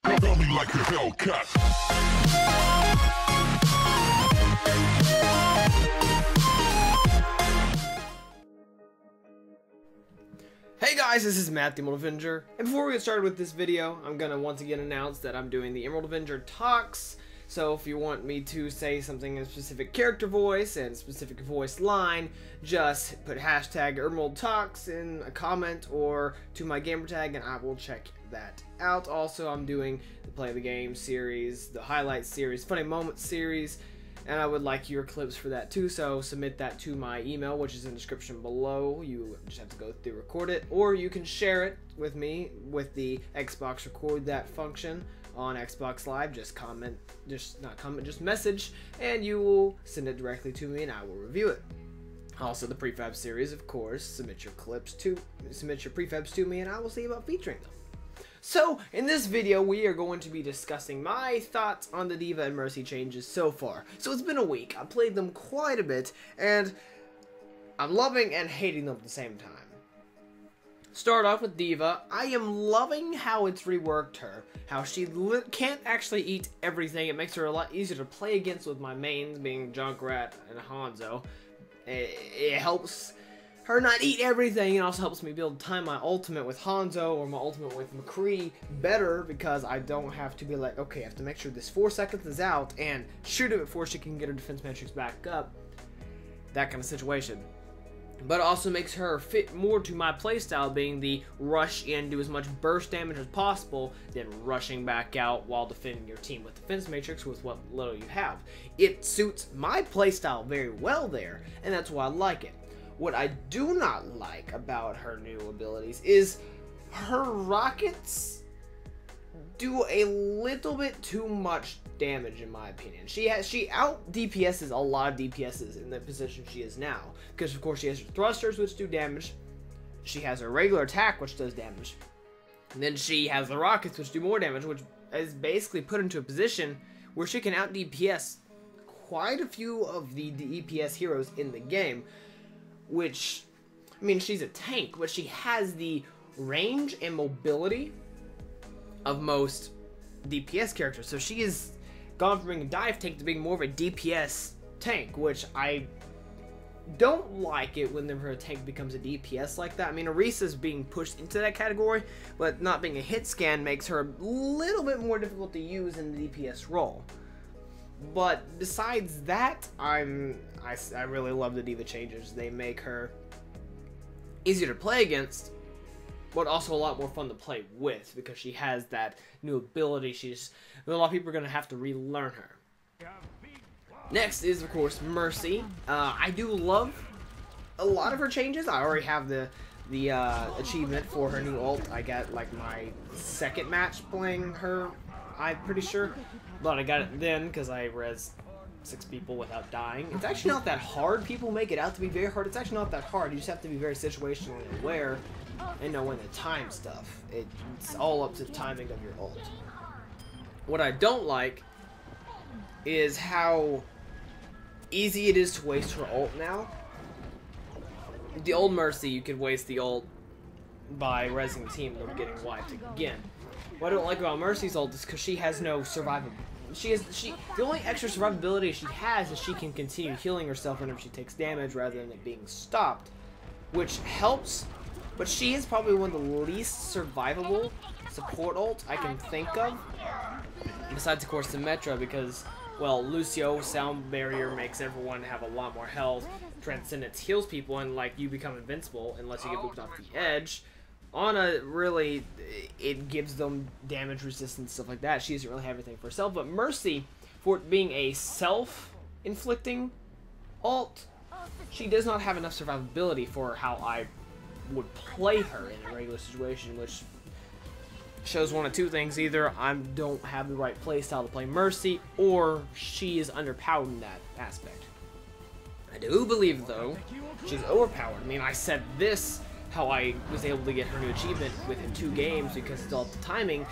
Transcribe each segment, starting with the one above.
Tell me like a Hellcat. Hey guys, this is Matt, the Emerald Avenger, and before we get started with this video, I'm gonna once again announce that I'm doing the Emerald Avenger Talks. So if you want me to say something in a specific character voice and specific voice line, just put hashtag Emerald Talks in a comment or to my gamer tag and I will check that out. Also, I'm doing the Play the Game series, the Highlight series, Funny Moments series, and I would like your clips for that too, so submit that to my email, which is in the description below. You just have to go through, record it, or you can share it with me with the Xbox Record That function on Xbox Live. Just comment, just message, and you will send it directly to me and I will review it. Also, the Prefabs series, of course, submit your prefabs to me and I will see about featuring them. So, in this video, we are going to be discussing my thoughts on the d.va and Mercy changes so far. So, it's been a week. I've played them quite a bit, and I'm loving and hating them at the same time. Start off with d.va. I am loving how it's reworked her. How she can't actually eat everything. It makes her a lot easier to play against with my mains, being Junkrat and Hanzo. It helps her not eat everything. It also helps me be able to time my ultimate with Hanzo or my ultimate with McCree better, because I don't have to be like, okay, I have to make sure this 4 seconds is out and shoot it before she can get her defense metrics back up. That kind of situation. But it also makes her fit more to my playstyle, being the rush in, do as much burst damage as possible, then rushing back out while defending your team with defense matrix with what little you have. It suits my playstyle very well there, and that's why I like it. What I do not like about her new abilities is her rockets do a little bit too much damage, in my opinion. She out DPSs a lot of DPSs in the position she is now, because of course she has her thrusters, which do damage. She has her regular attack, which does damage, and then she has the rockets, which do more damage, which is basically put into a position where she can out DPS quite a few of the DPS heroes in the game. Which, I mean, she's a tank, but she has the range and mobility of most DPS characters. So she has gone from being a dive tank to being more of a DPS tank, which I don't like it whenever a tank becomes a DPS like that. I mean, Arisa's being pushed into that category, but not being a hit scan makes her a little bit more difficult to use in the DPS role. But besides that, I really love the d.va changes. They make her easier to play against, but also a lot more fun to play with, because she has that new ability. A lot of people are going to have to relearn her. Next is, of course, Mercy. I do love a lot of her changes. I already have the achievement for her new ult. I got like my second match playing her, I'm pretty sure. But I got it then because I res 6 people without dying. It's actually not that hard. People make it out to be very hard. It's actually not that hard. You just have to be very situationally aware and know when to time stuff. It's all up to the timing of your ult. What I don't like is how easy it is to waste her ult now. The old Mercy, you could waste the ult by resing the team and them getting wiped again. What I don't like about Mercy's ult is because she has no survivability. The only extra survivability she has is she can continue healing herself whenever she takes damage rather than it being stopped, which helps. But she is probably one of the least survivable support ults I can think of, besides of course the Metra, because, well, Lucio Sound Barrier makes everyone have a lot more health. Transcendence heals people, and like you become invincible unless you get moved off the edge. Ana, really, it gives them damage resistance, stuff like that. She doesn't really have anything for herself. But Mercy, for it being a self-inflicting ult, she does not have enough survivability for how I would play her in a regular situation, which shows one of two things. Either I don't have the right playstyle to play Mercy, or she is underpowered in that aspect. I do believe, though, she's overpowered. I mean, I said this, how I was able to get her new achievement within 2 games because it's all the timing.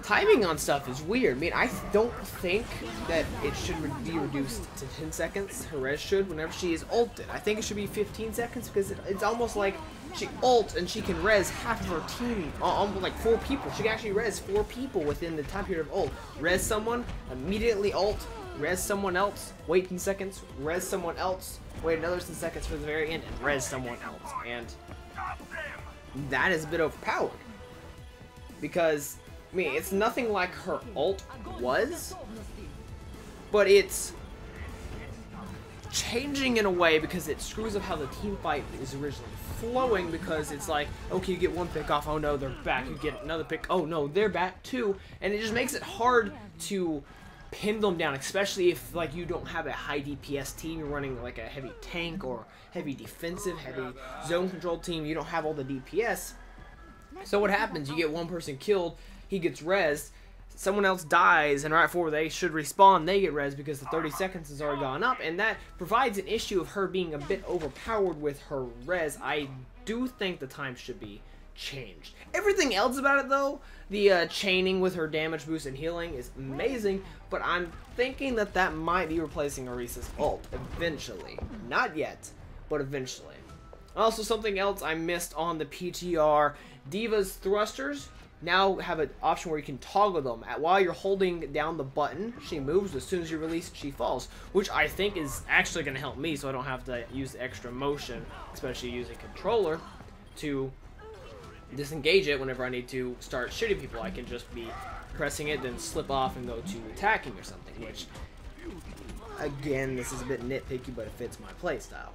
Timing on stuff is weird. I mean, I don't think that it should be reduced to 10 seconds. Her res should whenever she is ulted. I think it should be 15 seconds because it's almost like she ults and she can res half of her team, like 4 people. She can actually res 4 people within the time period of ult. Res someone, immediately ult, res someone else, wait 10 seconds, res someone else, wait another 10 seconds for the very end, and res someone else. And that is a bit overpowered. Because, I mean, it's nothing like her ult was, but it's changing in a way because it screws up how the team fight is originally flowing, because it's like, okay, you get 1 pick off, oh no, they're back, you get another pick, oh no, they're back too, and it just makes it hard to pin them down, especially if like you don't have a high DPS team, you're running like a heavy tank or heavy defensive, heavy zone control team, you don't have all the DPS. So what happens, you get one person killed, he gets rezzed, someone else dies, and right before they should respawn, they get rezzed because the 30 seconds has already gone up, and that provides an issue of her being a bit overpowered with her res. I do think the time should be changed. Everything else about it though, the chaining with her damage boost and healing is amazing, but I'm thinking that that might be replacing Orisa's ult eventually. Not yet, but eventually. Also, something else I missed on the PTR, D.va's thrusters now have an option where you can toggle them. While you're holding down the button, she moves. As soon as you release it, she falls, which I think is actually going to help me, so I don't have to use extra motion, especially using controller, to disengage it whenever I need to start shooting people. I can just be pressing it, then slip off and go to attacking or something, which, again, this is a bit nitpicky, but it fits my playstyle.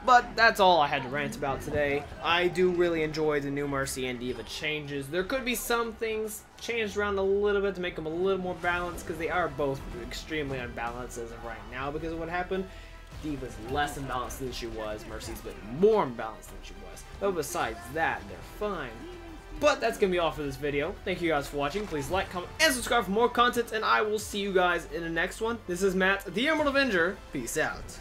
But that's all I had to rant about today. I do really enjoy the new Mercy and D.va changes. There could be some things changed around a little bit to make them a little more balanced, because they are both extremely unbalanced as of right now because of what happened. D.va's less imbalanced than she was. Mercy's a bit more imbalanced than she was. But besides that, they're fine. But that's going to be all for this video. Thank you guys for watching. Please like, comment, and subscribe for more content, and I will see you guys in the next one. This is Matt, the Emerald Avenger. Peace out.